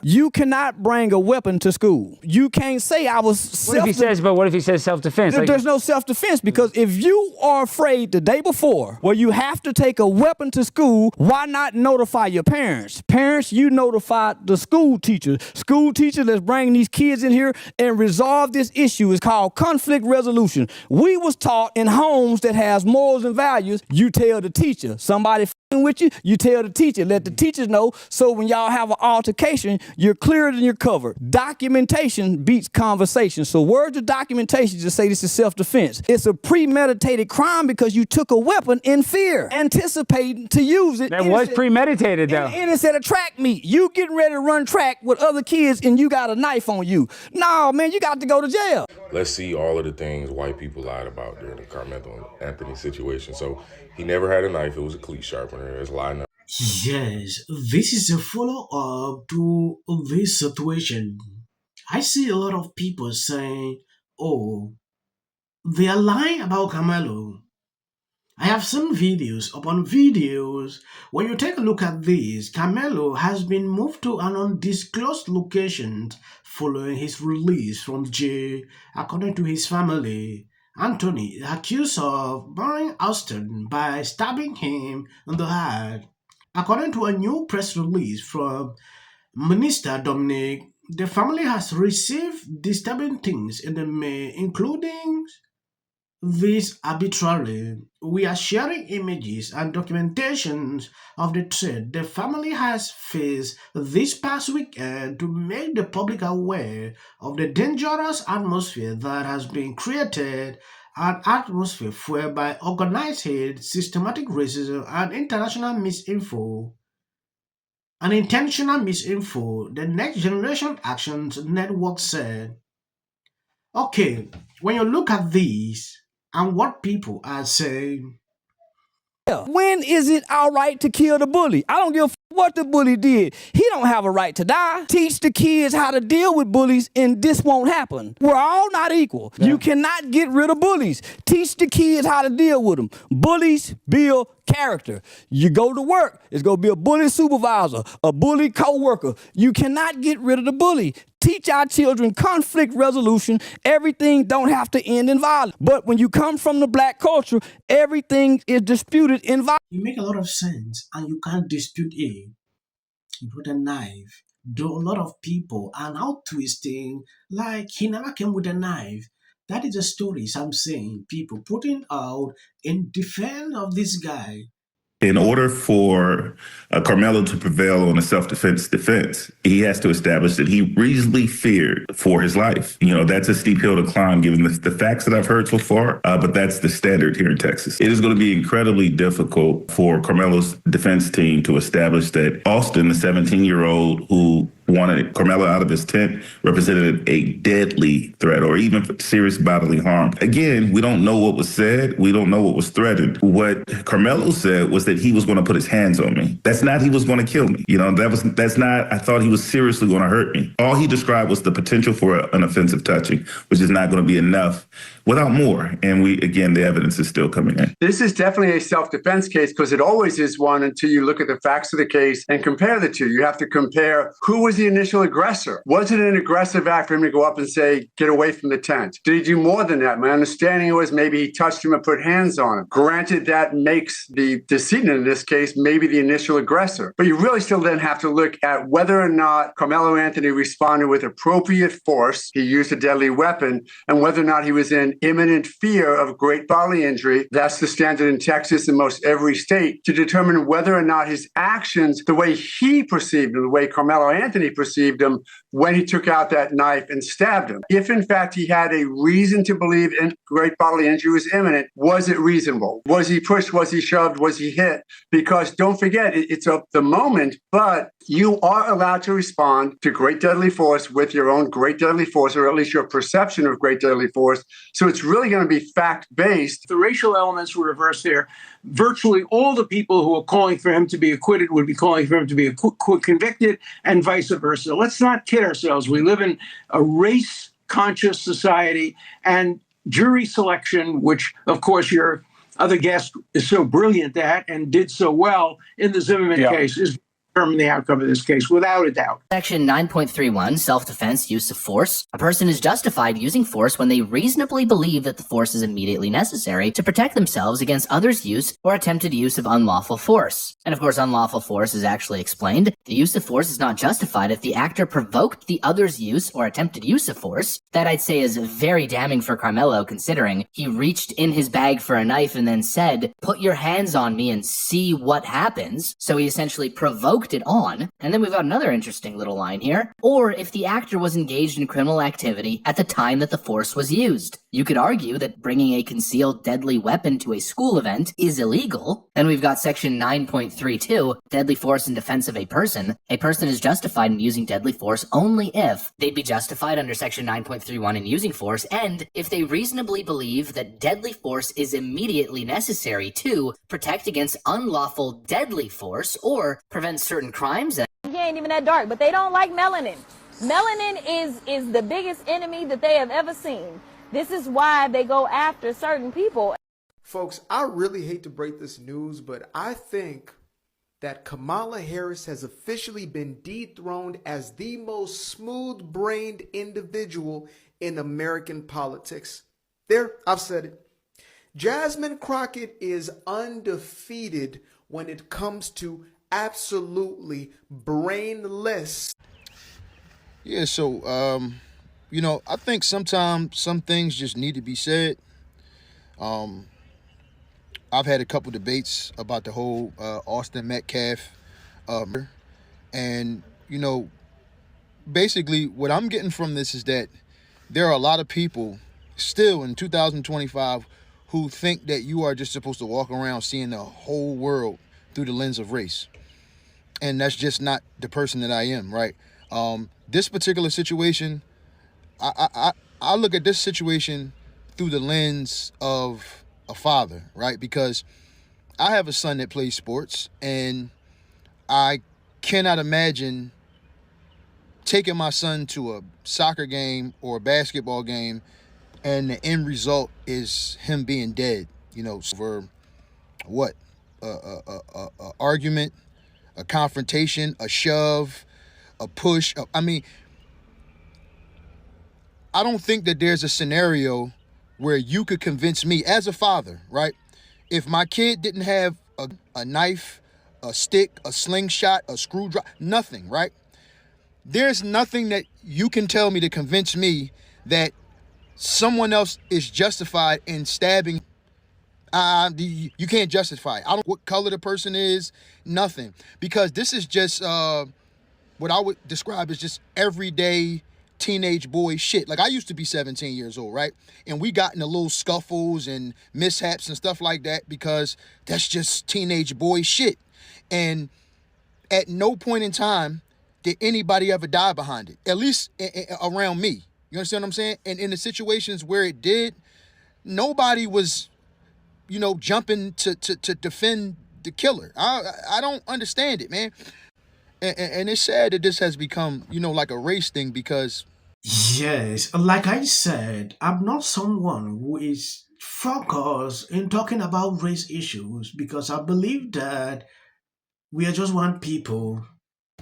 You cannot bring a weapon to school. You can't say I was What if he says self-defense? There's no self-defense, because if you are afraid the day before where you have to take a weapon to school, why not notify your parents? Parents, you notify the school teacher. School teacher, let's bring these kids in here and resolve this issue. It's called conflict resolution. We was taught in homes that has morals and values, you tell the teacher. Somebody with you, you tell the teacher, let the teachers know, so when y'all have an altercation, you're cleared and you're covered. Documentation beats conversation. So words of documentation just say this is self-defense. It's a premeditated crime because you took a weapon in fear, anticipating to use it. That was premeditated, though. And it's at a track meet. You getting ready to run track with other kids and you got a knife on you. No, man, you got to go to jail. Let's see all of the things white people lied about during the Karmelo Anthony situation. So he never had a knife. It was a cleat sharpener. There's a lot of Yes, this is a follow-up to this situation. I see a lot of people saying, oh, they are lying about Karmelo. I have seen videos upon videos. When you take a look at this, Karmelo has been moved to an undisclosed location following his release from jail, according to his family. Anthony is accused of murdering Austin by stabbing him in the heart. According to a new press release from Minister Dominic, the family has received disturbing things in the mail, including this arbitrarily. We are sharing images and documentations of the threat the family has faced this past weekend to make the public aware of the dangerous atmosphere that has been created, an atmosphere fueled by organized hate, systematic racism, and international misinfo. An intentional misinfo, the Next Generation Actions Network said. Okay, when you look at these and what people are saying, when is it all right to kill the bully? I don't give a what the bully did. He don't have a right to die. Teach the kids how to deal with bullies and this won't happen. We're all not equal. Yeah. You cannot get rid of bullies. Teach the kids how to deal with them. Bullies build character. You go to work, it's going to be a bully supervisor, a bully co-worker. You cannot get rid of the bully. Teach our children conflict resolution. Everything don't have to end in violence. But when you come from the black culture, everything is disputed in violence. You make a lot of sense and you can't dispute it. He brought a knife. Though a lot of people are now twisting like he never came with a knife. That is the stories I'm saying. People putting out in defense of this guy. In order for Karmelo to prevail on a self-defense defense, he has to establish that he reasonably feared for his life. You know, that's a steep hill to climb given the facts that I've heard so far, but that's the standard here in Texas. It is going to be incredibly difficult for Karmelo's defense team to establish that Austin, the 17-year-old who wanted Karmelo out of his tent, represented a deadly threat or even serious bodily harm. Again, we don't know what was said. We don't know what was threatened. What Karmelo said was that he was going to put his hands on me. That's not he was going to kill me. You know, that's not, I thought he was seriously going to hurt me. All he described was the potential for an offensive touching, which is not going to be enough without more. And the evidence is still coming in. This is definitely a self-defense case because it always is one until you look at the facts of the case and compare the two. You have to compare who was the initial aggressor. Was it an aggressive act for him to go up and say, get away from the tent? Did he do more than that? My understanding was maybe he touched him and put hands on him. Granted, that makes the decedent in this case maybe the initial aggressor. But you really still then have to look at whether or not Karmelo Anthony responded with appropriate force, he used a deadly weapon, and whether or not he was in imminent fear of great bodily injury. That's the standard in Texas and most every state to determine whether or not his actions, the way he perceived him, the way Karmelo Anthony perceived him when he took out that knife and stabbed him. If in fact he had a reason to believe great bodily injury was imminent, was it reasonable? Was he pushed? Was he shoved? Was he hit? Because don't forget, it's of the moment, but you are allowed to respond to great deadly force with your own great deadly force, or at least your perception of great deadly force. So it's really going to be fact-based. The racial elements were reversed there. Virtually all the people who are calling for him to be acquitted would be calling for him to be convicted, and vice versa. Let's not kid ourselves. We live in a race-conscious society, and jury selection, which, of course, your other guest is so brilliant at and did so well in the Zimmerman case, is determine the outcome of this case, without a doubt. Section 9.31, self-defense, use of force. A person is justified using force when they reasonably believe that the force is immediately necessary to protect themselves against others' use or attempted use of unlawful force. And of course, unlawful force is actually explained. The use of force is not justified if the actor provoked the other's use or attempted use of force. That, I'd say, is very damning for Karmelo, considering he reached in his bag for a knife and then said, "Put your hands on me and see what happens." So he essentially provoked it on. And then we've got another interesting little line here. Or if the actor was engaged in criminal activity at the time that the force was used. You could argue that bringing a concealed deadly weapon to a school event is illegal. Then we've got section 9.32, deadly force in defense of a person. A person is justified in using deadly force only if they'd be justified under section 9.31 in using force, and if they reasonably believe that deadly force is immediately necessary to protect against unlawful deadly force or prevent certain crimes. He ain't even that dark, but they don't like melanin. Melanin is the biggest enemy that they have ever seen. This is why they go after certain people. Folks, I really hate to break this news, but I think that Kamala Harris has officially been dethroned as the most smooth-brained individual in American politics. There, I've said it. Jasmine Crockett is undefeated when it comes to absolutely brainless. Yeah, so, I think sometimes some things just need to be said. I've had a couple debates about the whole Austin Metcalf, and, basically what I'm getting from this is that there are a lot of people still in 2025 who think that you are just supposed to walk around seeing the whole world through the lens of race. And that's just not the person that I am, right? This particular situation, I look at this situation through the lens of a father, right? Because I have a son that plays sports, and I cannot imagine taking my son to a soccer game or a basketball game and the end result is him being dead, for what? A argument, a confrontation, a shove, a push. I don't think that there's a scenario where you could convince me as a father, right? If my kid didn't have a knife, a stick, a slingshot, a screwdriver, nothing, right? There's nothing that you can tell me to convince me that someone else is justified in stabbing. You can't justify it. I don't know what color the person is, nothing. Because this is just what I would describe as just everyday teenage boy shit. Like, I used to be 17 years old, right? And we got into little scuffles and mishaps and stuff like that because that's just teenage boy shit. And at no point in time did anybody ever die behind it, at least around me. You understand what I'm saying? And in the situations where it did, nobody was, jumping to defend the killer. I don't understand it, man. And it's sad that this has become, like a race thing because... Yes, like I said, I'm not someone who is focused in talking about race issues because I believe that we are just one people.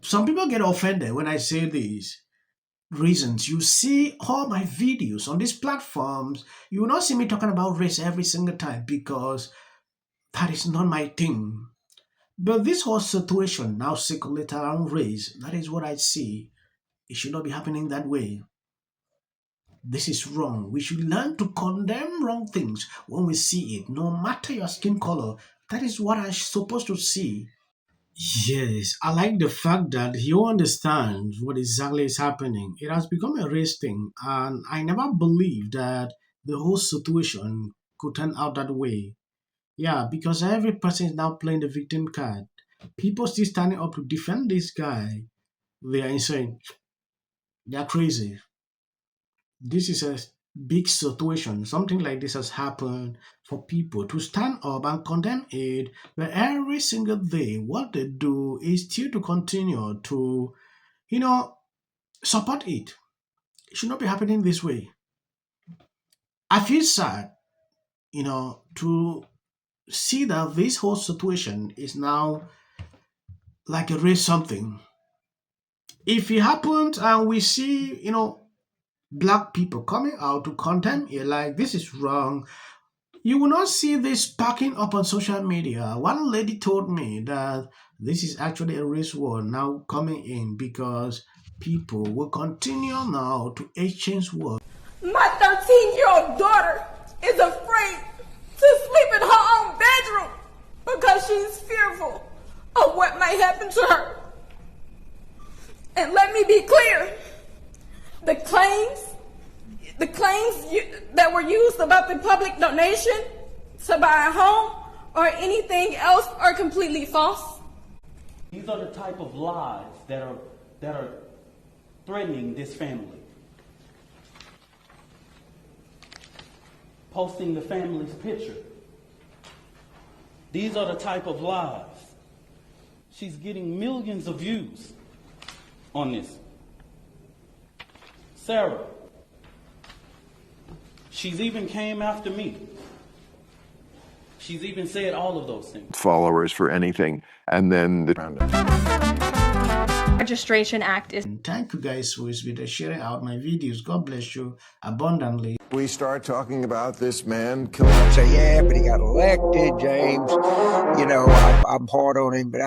Some people get offended when I say these reasons. You see all my videos on these platforms, you will not see me talking about race every single time because that is not my thing. But this whole situation now circulates around race. That is what I see. It should not be happening that way. This is wrong. We should learn to condemn wrong things when we see it, no matter your skin color. That is what I'm supposed to see. Yes, I like the fact that you understand what exactly is happening. It has become a race thing, and I never believed that the whole situation could turn out that way. Yeah, because every person is now playing the victim card. People still standing up to defend this guy. They are insane. They are crazy. This is a big situation. Something like this has happened for people to stand up and condemn it, but every single day, what they do is still to continue to, you know, support it. It should not be happening this way. I feel sad, to see that this whole situation is now like erase something. If it happened and we see, black people coming out to condemn it, like this is wrong, you will not see this packing up on social media. One lady told me that this is actually a race war now coming in because people will continue now to exchange words. My 13-year-old daughter is afraid to sleep in her own bedroom because she's fearful of what might happen to her. And let me be clear, the claims that were used about the public donation to buy a home or anything else are completely false. These are the type of lies that are threatening this family. Posting the family's picture. These are the type of lies. She's getting millions of views on this. Sarah, she's even came after me. She's even said all of those things. Followers for anything, and then the Registration Act is. Thank you guys for sharing out my videos. God bless you abundantly. we start talking about this man killing. Say, yeah, but he got elected, James. You know, I'm hard on him, but